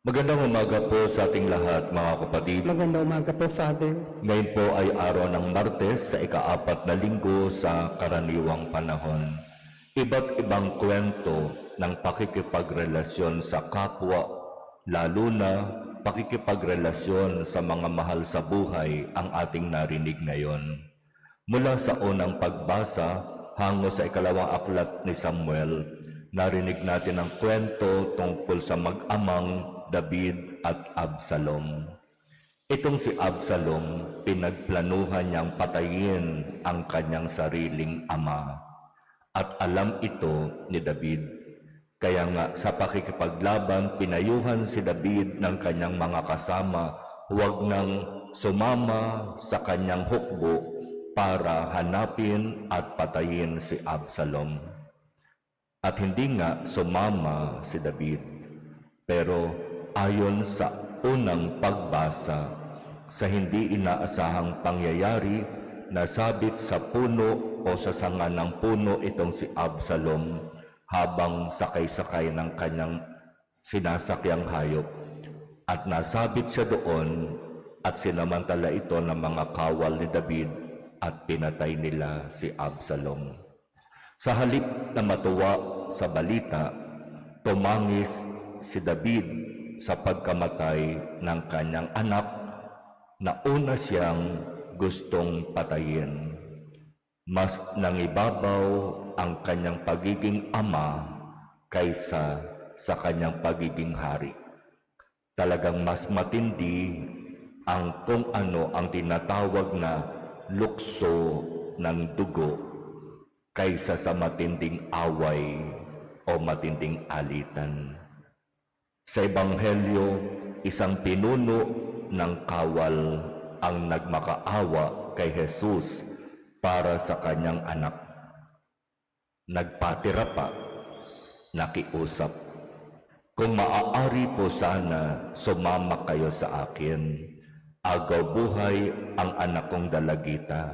Magandang umaga po sa ating lahat, mga kapatid. Magandang umaga po, Father. Ngayon po ay araw ng Martes sa ika-4 na linggo sa karaniwang panahon. Iba't ibang kwento ng pakikipagrelasyon sa kapwa, lalo na pakikipagrelasyon sa mga mahal sa buhay ang ating narinig ngayon. Mula sa unang pagbasa hango sa ikalawang aklat ni Samuel, narinig natin ang kwento tungkol sa mag-amang David at Absalom. Itong si Absalom, pinagplanuhan niyang patayin ang kanyang sariling ama. At alam ito ni David. Kaya nga sa pakikipaglaban, pinayuhan si David ng kanyang mga kasama, huwag nang sumama sa kanyang hukbo para hanapin at patayin si Absalom. At hindi nga sumama si David. Pero ayon sa unang pagbasa, sa hindi inaasahang pangyayari, nasabit sa puno o sa sanga ng puno itong si Absalom habang sakay-sakay ng kanyang sinasakyang hayop. At nasabit siya doon at sinamantala ito ng mga kawal ni David at pinatay nila si Absalom. Sa halip na matuwa sa balita, tumangis si David sa pagkamatay ng kanyang anak na una siyang gustong patayin. Mas nangibabaw ang kanyang pagiging ama kaysa sa kanyang pagiging hari. Talagang mas matindi ang kung ano ang tinatawag na lukso ng dugo kaysa sa matinding away o matinding alitan. Sa Ebanghelyo, isang pinuno ng kawal ang nagmakaawa kay Jesus para sa kanyang anak. Nagpatira pa, nakiusap, "Kung maaari po sana, sumama kayo sa akin. Agaw buhay ang anak kong dalagita."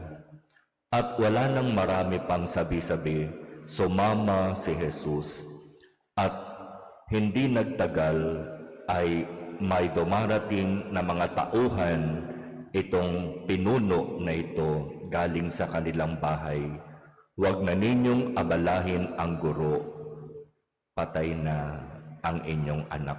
At wala nang marami pang sabi-sabi, sumama si Jesus. At hindi nagtagal ay may dumarating na mga tauhan itong pinuno na ito galing sa kanilang bahay. "Huwag na ninyong abalahin ang guro. Patay na ang inyong anak."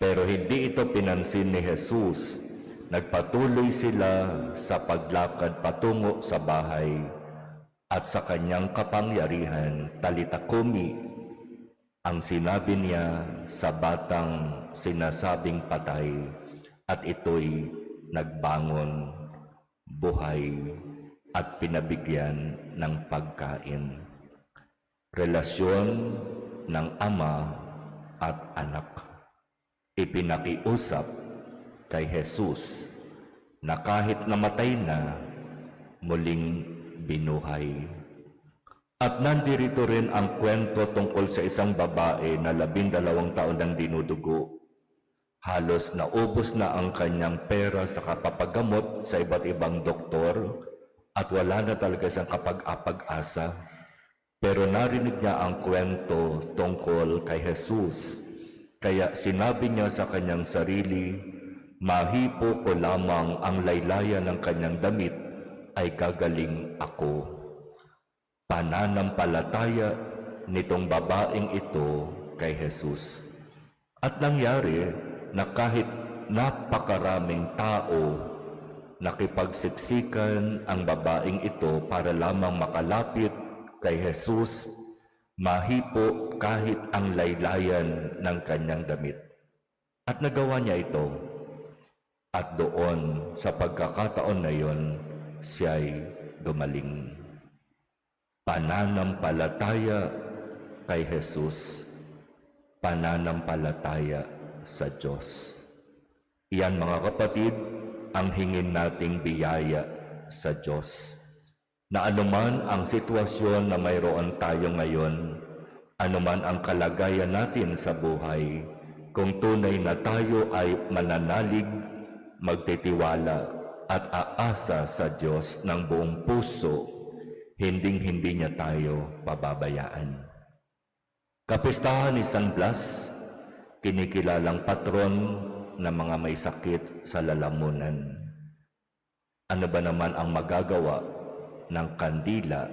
Pero hindi ito pinansin ni Jesus. Nagpatuloy sila sa paglakad patungo sa bahay at sa kanyang kapangyarihan, "Talita kumi," ang sinabi niya sa batang sinasabing patay, at ito'y nagbangon, buhay, at pinabigyan ng pagkain. Relasyon ng ama at anak. Ipinakiusap kay Jesus na kahit namatay na, muling binuhay. At nandirito rin ang kwento tungkol sa isang babae na 12 taon nang dinudugo. Halos naubos na ang kanyang pera sa kapapagamot sa iba't ibang doktor at wala na talaga siyang kapag-apag-asa. Pero narinig niya ang kwento tungkol kay Jesus. Kaya sinabi niya sa kanyang sarili, "Mahipo ko lamang ang laylayan ng kanyang damit ay gagaling ako." Pananampalataya nitong babaeng ito kay Jesus. At nangyari na kahit napakaraming tao, nakipagsiksikan ang babaeng ito para lamang makalapit kay Jesus, mahipo kahit ang laylayan ng kanyang damit. At nagawa niya ito. At doon, sa pagkakataon na yon, siya'y gumaling. Pananampalataya kay Jesus, pananampalataya sa Diyos. Iyan, mga kapatid, ang hingin nating biyaya sa Diyos. Na anuman ang sitwasyon na mayroon tayo ngayon, anuman ang kalagayan natin sa buhay, kung tunay na tayo ay mananalig, magtitiwala at aasa sa Diyos ng buong puso, hinding-hindi niya tayo pababayaan. Kapistahan ni San Blas, kinikilalang patron ng mga may sakit sa lalamunan. Ano ba naman ang magagawa ng kandila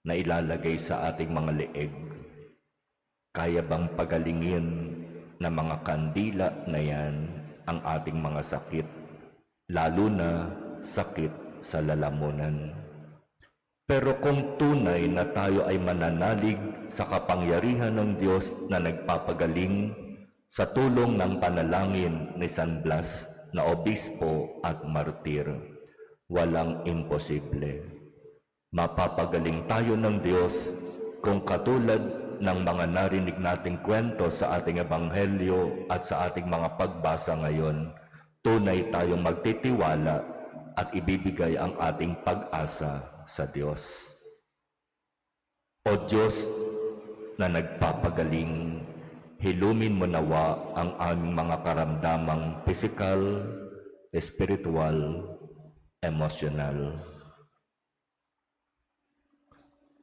na ilalagay sa ating mga leeg? Kaya bang pagalingin ng mga kandila na yan ang ating mga sakit, lalo na sakit sa lalamunan? Pero kung tunay na tayo ay mananalig sa kapangyarihan ng Diyos na nagpapagaling sa tulong ng panalangin ni San Blas na obispo at martir, walang imposible. Mapapagaling tayo ng Diyos kung katulad ng mga narinig nating kwento sa ating ebanghelyo at sa ating mga pagbasa ngayon, tunay tayong magtitiwala at ibibigay ang ating pag-asa sa Diyos. O Diyos na nagpapagaling, hilumin mo nawa ang aming mga karamdamang pisikal, espiritual, emosyonal.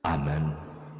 Amen.